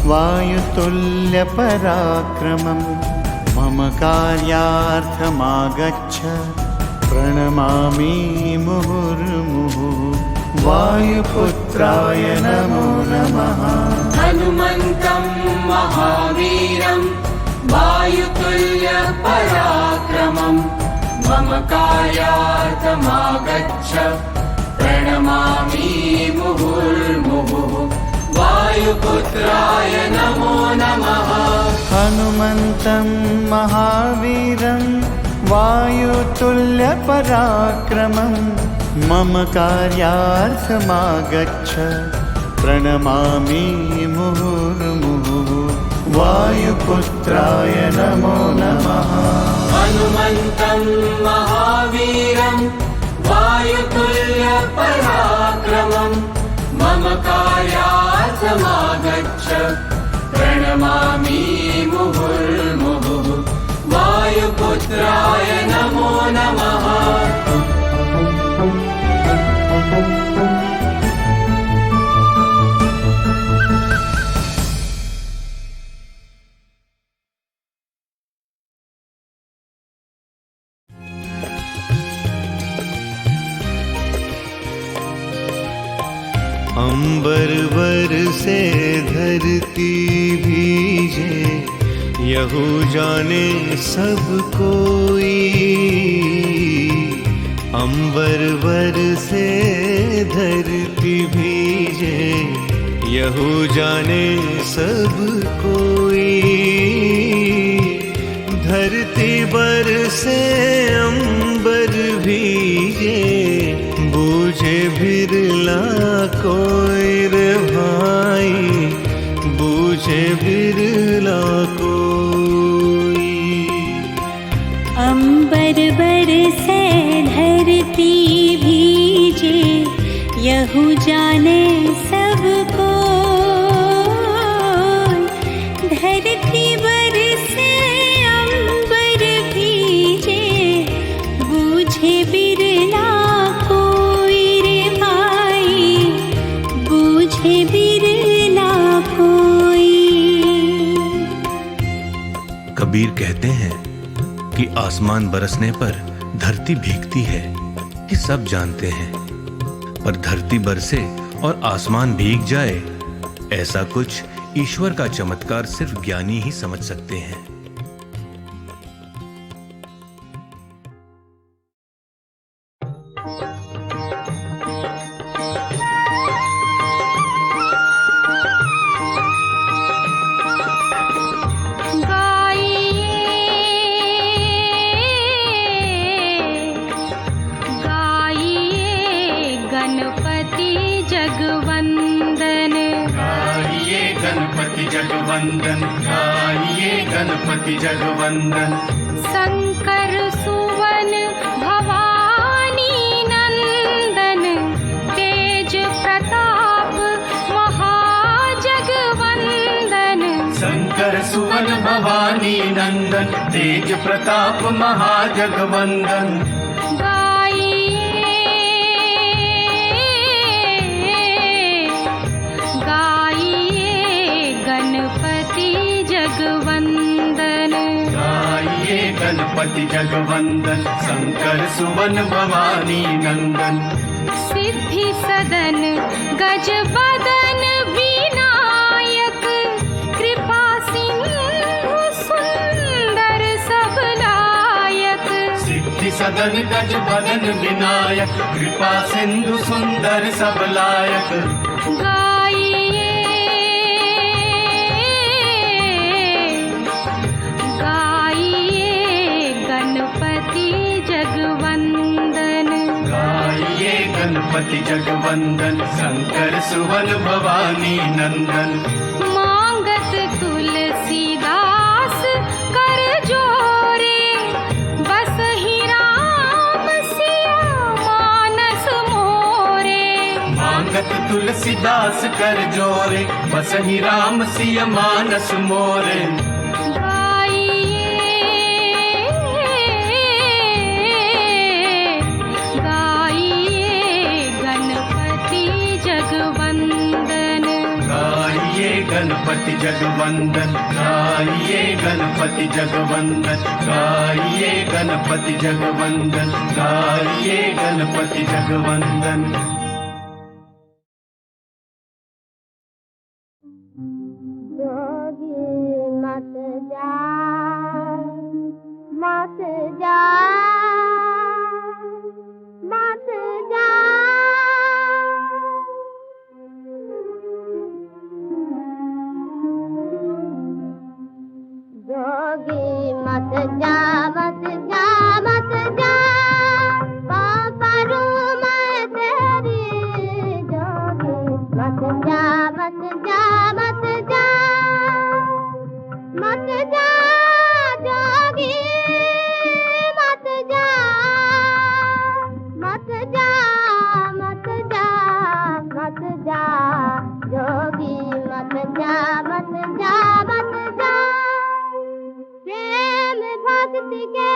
वायुतुल्यपराक्रमं मम कार्यार्थमागच्छ प्रणमामि मुहुर्मुहुः वायुपुत्राय नमो नमः हनुमन्तं महावीरं वायुतुल्यपराक्रमं मम कार्यार्थमागच्छ प्रणमामि मुहुर्मुहुः वायुपुत्राय नमो नमः हनुमन्तं महावीरं वायुतुल्यपराक्रमं मम कार्यार्थमागच्छ प्रणमामि मुहुर्मुहुः वायुपुत्राय नमो नमः हनुमन्तं महावीरं वायुतुल्यपराक्रमं मम कार्यार्थमागच्छ प्रणमामि मुहुर्मुहुः वायुपुत्राय नमो नमः अंबर बरसे धरती भीजे यहू जाने सब कोई अंबर बरसे धरती भीजे यहू जाने सब कोई धरती बरसे अंबर भीजे बूझे बिरला कोई रे भाई बूझे बिरला कोई अंबर बरसे धरती भीजे यहू जाने सबको धरती बरसे अंबर भीजे बूझे बिरला कोई रे भाई बूझे बिरला कोई। कबीर कहते हैं कि आसमान बरसने पर धरती भीगती है, ये सब जानते हैं, पर धरती बरसे और आसमान भीग जाए ऐसा कुछ ईश्वर का चमत्कार सिर्फ ज्ञानी ही समझ सकते हैं। जगवंदन गाइए गणपति जगवंदन शंकर सुवन भवानी नंदन तेज प्रताप महाजगवंदन शंकर सुवन भवानी नंदन तेज प्रताप महाजगवंदन गणपति जगवंदन शंकर सुवन भवानी नंदन सिद्धि सदन गज बदन विनायक कृपा सिंधु सुंदर सबला सदन गज बदन विनायक, कृपा सिंधु सुंदर सब लायक। गाइए गाइए गणपति जगवंदन, गाइए गणपति जगवंदन, शंकर सुवन भवानी नंदन। मांगत तुलसीदास कर जोरे, बस ही राम सिया मानस मोरे। मांगत तुलसीदास कर जोरे, बस ही राम सिय मानस मोरे। गणपति जगवंदन, गाइए गणपति जगवंदन, गाइए गणपति जगवंदन, गाइए गणपति जगवंदन। जोगी मत जा, मत जा, मत जा। जोगी मत जा, मत जा, मत जा, पापरू मैं तेरी। जोगी मत जा, मत जा, मत जा, मत जा, जोगी मत जा, मत जा, मत जा, मत जा, जोगी मत जा, मत जा, मत जा। प्रेम भक्ति के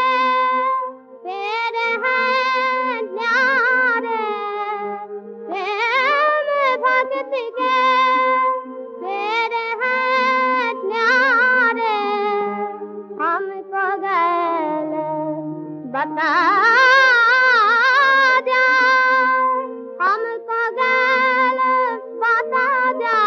पेड़ हैं न्यारे, प्रेम भक्ति के पेड़ हैं न्यारे। हमको गैल बता जा, हमको गैल बता जा।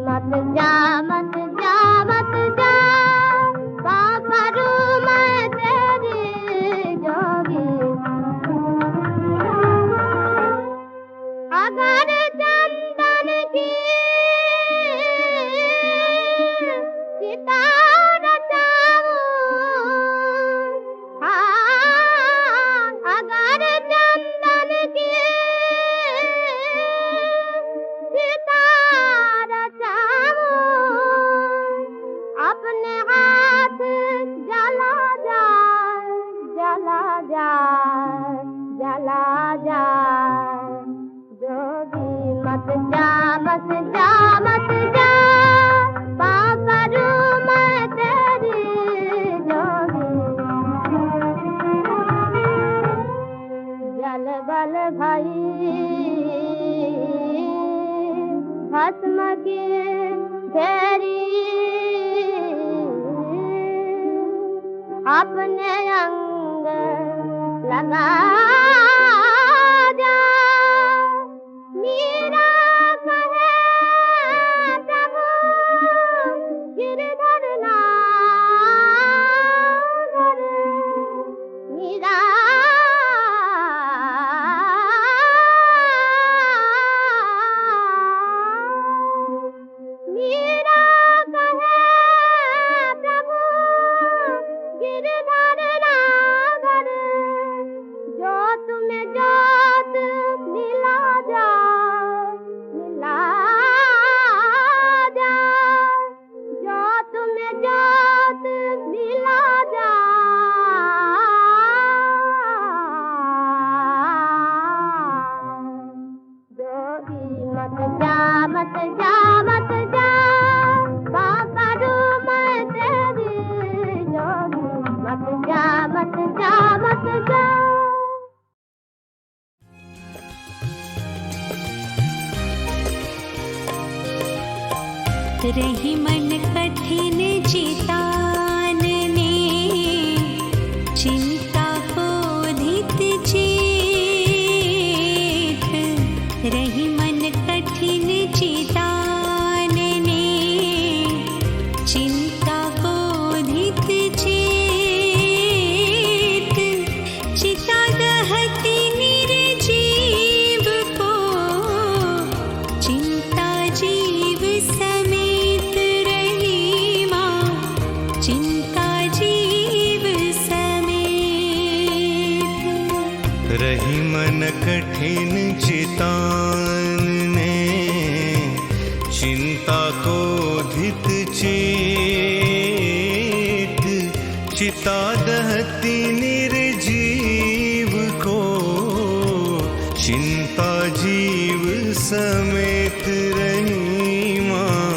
मत जा, मत जा, मत जा, पापरू मैं तेरी। जोगी अगर चंदन की चिता रचाऊं, हाँ, अगर चंदन की चिता अपने हाथ जला जा, जला जा, जला जा। जोगी मत जा, मत जा, मत जा, पापरू मैं तेरी। जोगी जल बल भई भस्म की ढेरी, अपने अंग लगा जा। मीरा कहे प्रभु गिरधर नागर, मीरा मीरा कहे प्रभु गिरधर नागर। जो तुम्हें जोत मिला जा, मिला जा, जो तुम्हें जोत मिला जा। जोगी मत जा, मत जा, मत जा, पापरू मैं तेरी। जोगी मत जा, मत जा, मत जा। रही मन कठिन चितानने, चिंता कोधित चेत। रही मन कठिन चितानने, चिंता मन कठिन चितान ने चिंता को धित चेत चिता दहती निर्जीव को चिंता जीव समेत रही माँ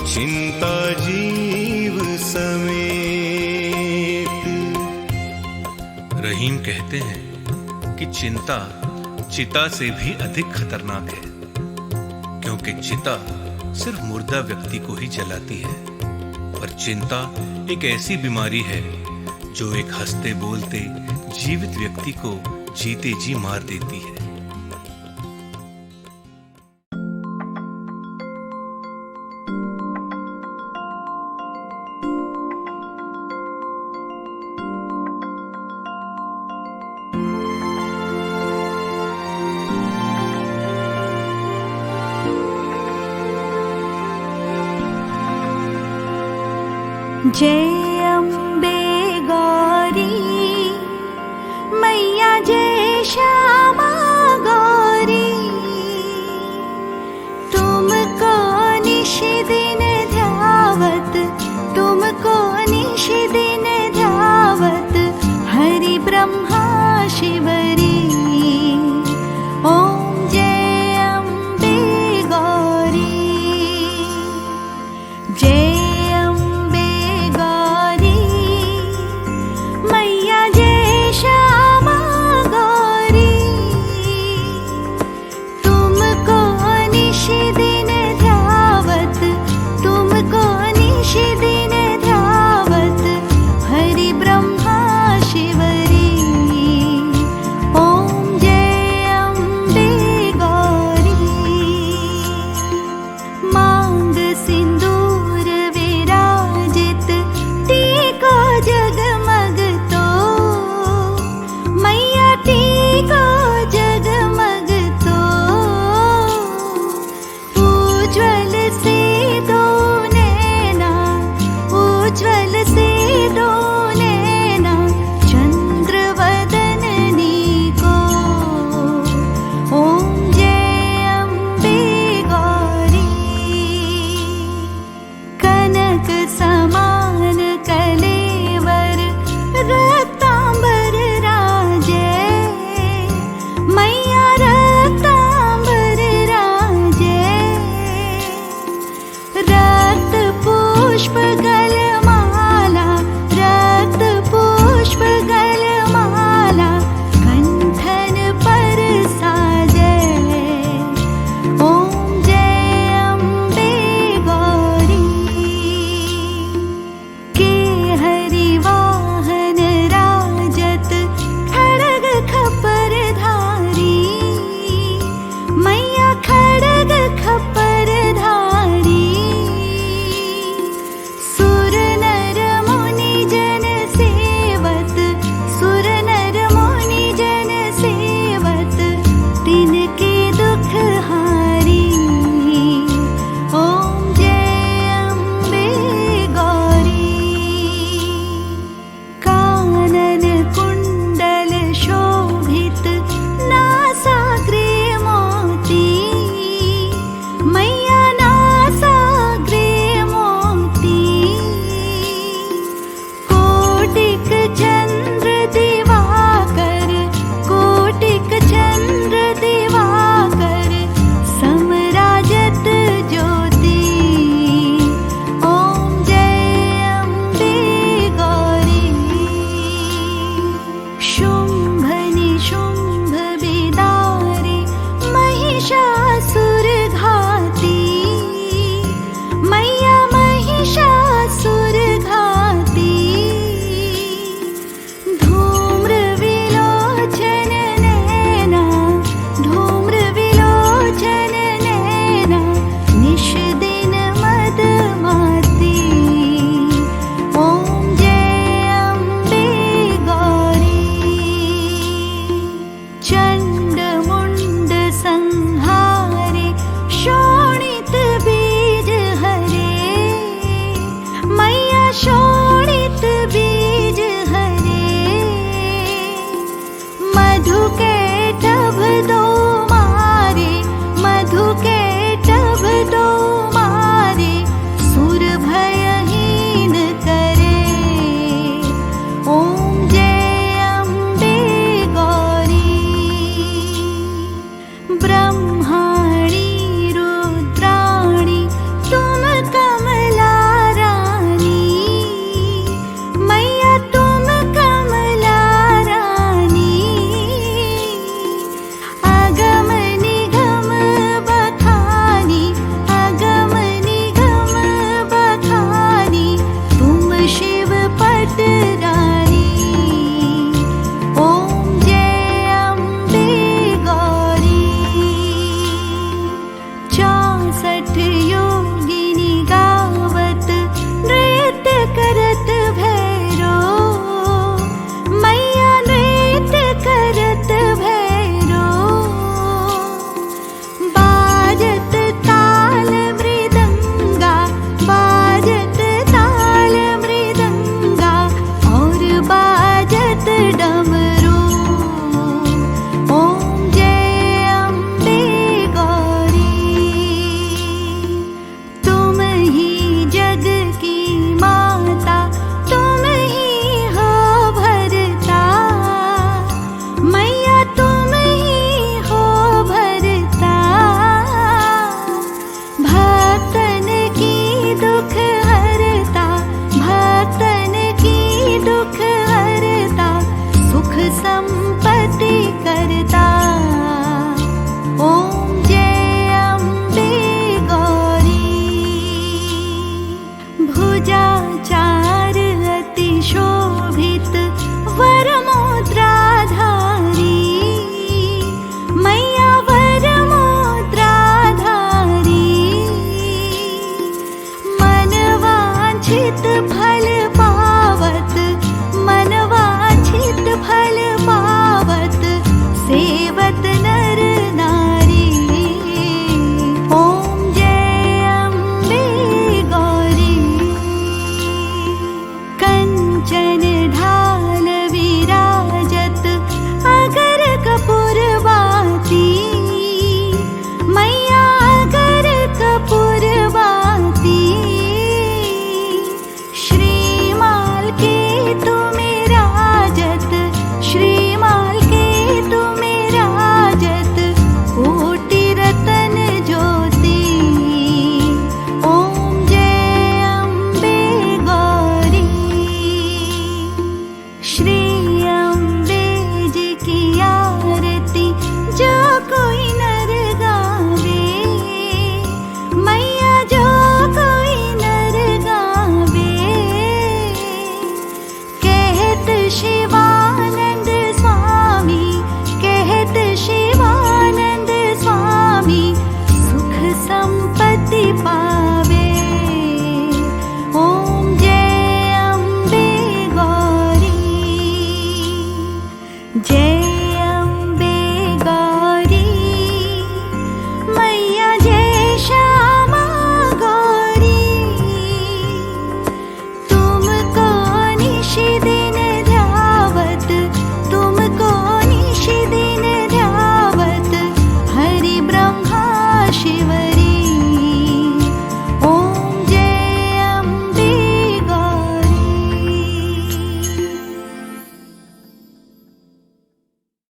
चिंता जीव समेत। रहीम कहते हैं कि चिंता चिता से भी अधिक खतरनाक है, क्योंकि चिता सिर्फ मुर्दा व्यक्ति को ही जलाती है, पर चिंता एक ऐसी बीमारी है जो एक हंसते बोलते जीवित व्यक्ति को जीते जी मार देती है। जय